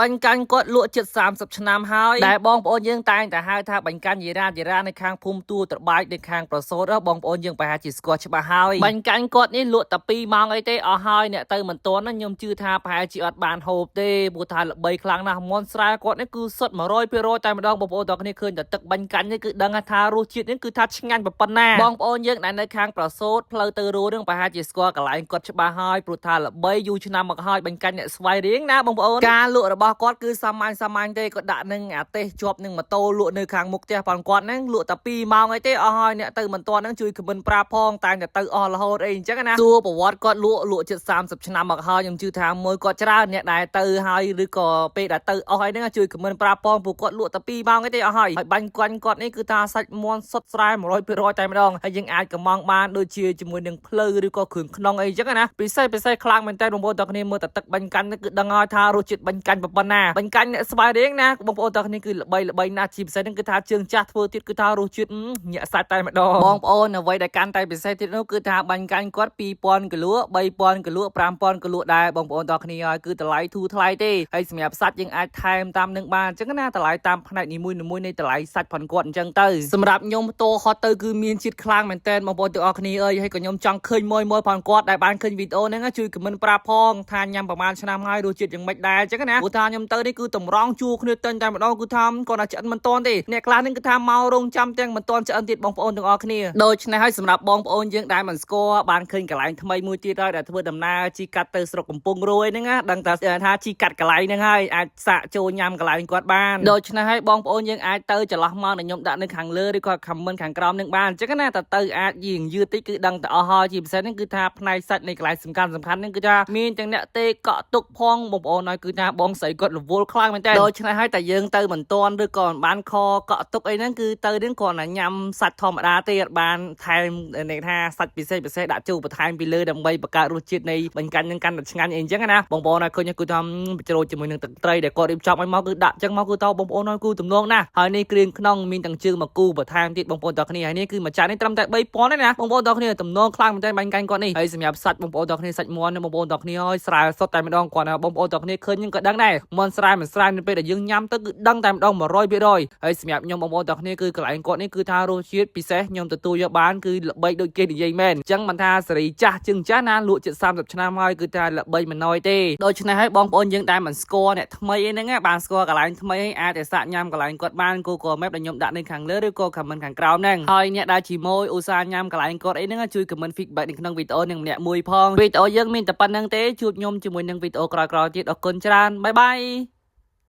បាញ់កាន់គាត់លក់ជិត30ឆ្នាំហើយដែលបងប្អូនយើងតែងតែហៅថាបាញ់កាន់យីរ៉ានៅខាងភូមិទួត្របែកនៅខាងប្រសូតបងប្អូនយើងប្រហែលជាស្គាល់ច្បាស់ហើយបាញ់កាន់គាត់នេះលក់តែ2ម៉ោងអីទេអស់ហើយអ្នកទៅមិនទាន់ខ្ញុំជឿថាប្រហែលជាអត់បានហូបទេព្រោះថាល្បីខ្លាំងណាស់មន់ស្រែគាត់នេះគឺសុទ្ធ100%តែម្ដងបងប្អូនទាំងគ្នាឃើញតែទឹកបាញ់កាន់នេះគឺដឹងថារសជាតិនេះគឺថាឆ្ងាញ់ប៉ុណ្ណាបងប្អូនយើងដែលនៅខាងប្រសូតផ្លូវទៅរួនឹងប្រហែលជាស្គាល់កន្លែងគាត់ច្បាស់ហើយព្រោះថាល្បីយូរឆ្នាំមកហើយបាញ់កាន់អ្នកស្វាយរៀងណាបងប្អូនការលក់របស់គាត់គឺសាមញ្ញទេគាត់ដាក់នឹងអាទេសជាប់នឹងម៉ូតូលក់នៅខាងមុខផ្ទះប៉ុនគាត់ហ្នឹងលក់តែ2ម៉ោងអីទេអស់ហើយអ្នកទៅមិនទាន់ហ្នឹងជួយខមមិនប្រាប់ផងតែតែទៅអស់រហូតអីអញ្ចឹងណាសួរប្រវត្តិគាត់លក់ជិត30ឆ្នាំមកហើយខ្ញុំជឿថាមួយគាត់ច្រើនអ្នកដែលទៅហើយឬក៏ពេលដែលទៅអស់អីហ្នឹងជួយខមមិនប្រាប់ផងព្រោះគាត់លក់តែ2ម៉ោងអីទេអស់ហើយបាញ់គាត់នេះគឺថាសាច់មាន់សុទ្ធស្រែ100%តែម្ដងហើយយើងអាចកំងបានដូចជាជាមួយនឹងភ្លៅឬក៏គ្រឿងក្នុងអីអញ្ចឹងណាពិសេសខ្លាំងមែនតើបងប្អូនទាំងគ្នាមើលតែទឹកបាញ់កាន់គឺដឹងហើយថារសជាតិបាញ់កាន់ប៉ុណ្ណាបាញ់កាន់អ្នកស្វាយរៀងណាបងប្អូនទាំងគ្នាគឺល្បីណាស់ជាពិសេសហ្នឹងគឺថាជើងចាស់ធ្វើទៀតគឺថារសជាតិញាក់សាច់តែម្ដងបងប្អូនអ្វីដែលកាន់តែពិសេសទៀតនោះគឺថាបាញ់កាន់គាត់2000គីឡូ3000គីឡូ5000គីឡូដែរបងប្អូនទាំងគ្នាហើយគឺតម្លៃធូរថ្លៃទេហើយសម្រាប់សាច់យើងអាចថែមតាមនឹងបានអញ្ចឹងណាតម្លៃតាមផ្នែកនីមួយនៃតម្លៃសាច់ផនគាត់អញ្ចឹងទៅសម្រាប់ខ្ញុំតោហត់ទៅគឺមានជាតិខ្លាំងមែនតើបងប្អូនទាំងអស់គ្នាអើយហើយក៏ខ្ញុំចង់ឃើញមួយផនគាត់ដែលបានឃើញវីដេអូហ្នឹងជួយខមមិនប្រាប់ផងថាញ៉ាំប្រហែលឆ្នាំហើយរសជាតិយ៉ាងម៉េចដែរអញ្ចឹងណាព្រោះថាខ្ញុំទៅនេះគឺតម្រង់ជួគ្នាតែម្ដងគឺថាគាត់ថាឆ្អិនមិនទាន់ទេអ្នកខ្លះនឹងគឺថាមករងចាំទាំងមិនទាន់ឆ្អិនទៀតបងប្អូនទាំងអស់គ្នាដូច្នេះហើយសម្រាប់បងប្អូនយើងដែលមិនស្គាល់បានឃើញកន្លែងថ្មីមួយទៀតហើយដែលធ្វើដំណើរជីកាត់ទៅស្រុកកំពង់រួយហ្នឹងណាដឹងតែថាជីកាត់កន្លែងហ្នឹងហើយអាចសាកចូលញ៉ាំកន្លែងគាត់បានដូច្នេះហើយបងប្អូនយើងអាចទៅចន្លោះមកដែលខ្ញុំដាក់នៅខាងលើឬក៏ខមមិនខាងក្រោមនឹងបានអញ្ចឹងណាទៅអាចយឺនយឺតិចគឺដឹងតែអស់ហើយជាពិសេសហ្នឹងគឺថាផ្នែកសាច់នៃកន្លែងសំខាន់ហ្នឹងគឺថាមានទាំងអ្នកទេកក់ទុកផងបងប្អូនហើយគឺថាបងស្រីគាត់រវល់ខ្លាំងមែនតើដូច្នេះហើយតែយើងទៅមិនទាន់ឬក៏មិនបានខកក់ទុកអីហ្នឹងគឺទៅនឹងគ្រាន់តែញ៉ាំសាច់ធម្មតាទេអត់បានថែមន័យថាសាច់ពិសេសដាក់ចូលបន្ថែមពីលើដើម្បីបង្កើតរសជាតិនៃបាញ់កាន់នឹងកាន់តែឆ្ងាញ់អីអញ្ចឹងណាបងប្អូនហើយឃើញគឺថាបញ្ចូលជាមួយនឹងទឹកត្រីដែលគាត់រៀបចំឲ្យមកគឺដាក់អញ្ចឹងមកគឺតបងប្អូនហើយគឺទំនងណាស់ហើយនេះគ្រឿងក្នុងមានទាំងជើងមកគូបន្ថែមទៀតបងប្អូនតគ្នាហើយនេះគឺមួយចាននេះត្រឹមតែ3000ទេណាបងប្អូនតគ្នាទំនងខ្លាំងមែនតើបាញ់កាន់គាត់នេះហើយសម្រាប់សាច់បងប្អូនតគ្នាសាច់មាន់បងប្អូនតគ្នាហើយស្រាលសុទ្ធតែម្ដងគាត់ណាបងប្អូនតគ្នាឃើញក៏ដឹងដែរមាន់ស្រាលមិនស្រាលនៅពេលដែលយើងញ៉ាំទៅគឺដឹងតែម្ដង100%ហើយសម្រាប់ខ្ញុំបងប្អូនតគ្នាគឺកន្លែងគាត់នេះគឺថារសជាតិពិសេសខ្ញុំទទួលយកបានគឺល្បីដូចគេនិយាយមែនអញ្ចឹងមិនថាសេរីចាស់ជើងចាស់ណាលក់ជិត30ឆ្នាំហើយគឺថាល្បីមិនណយទេដូច្នេះហើយបងប្អូនយើងដែលមិនស្គាល់អ្នកថ្មីអីហ្នឹងបានស្គាល់កន្លែងថ្មីអាចតែសាកញ៉ាំកន្លែងគាត់បាន Google Map ដែលខ្ញុំដាក់នៅខាងលើឬក៏ comment ខាងក្រោមហ្នឹងហើយអ្នកដែលជាមួយឧស្សាហ៍ញ៉ាំកន្លែងគាត់អីហ្នឹងជួយ comment feedback នៅក្នុងវីដេអូនឹងម្នាក់មួយផងវីដេអូយើងមានតែប៉ុណ្្នឹងទេជួបខ្ញុំជាមួយនឹងវីដេអូក្រោយៗទៀតអរគុណច្រើនបាយបាយ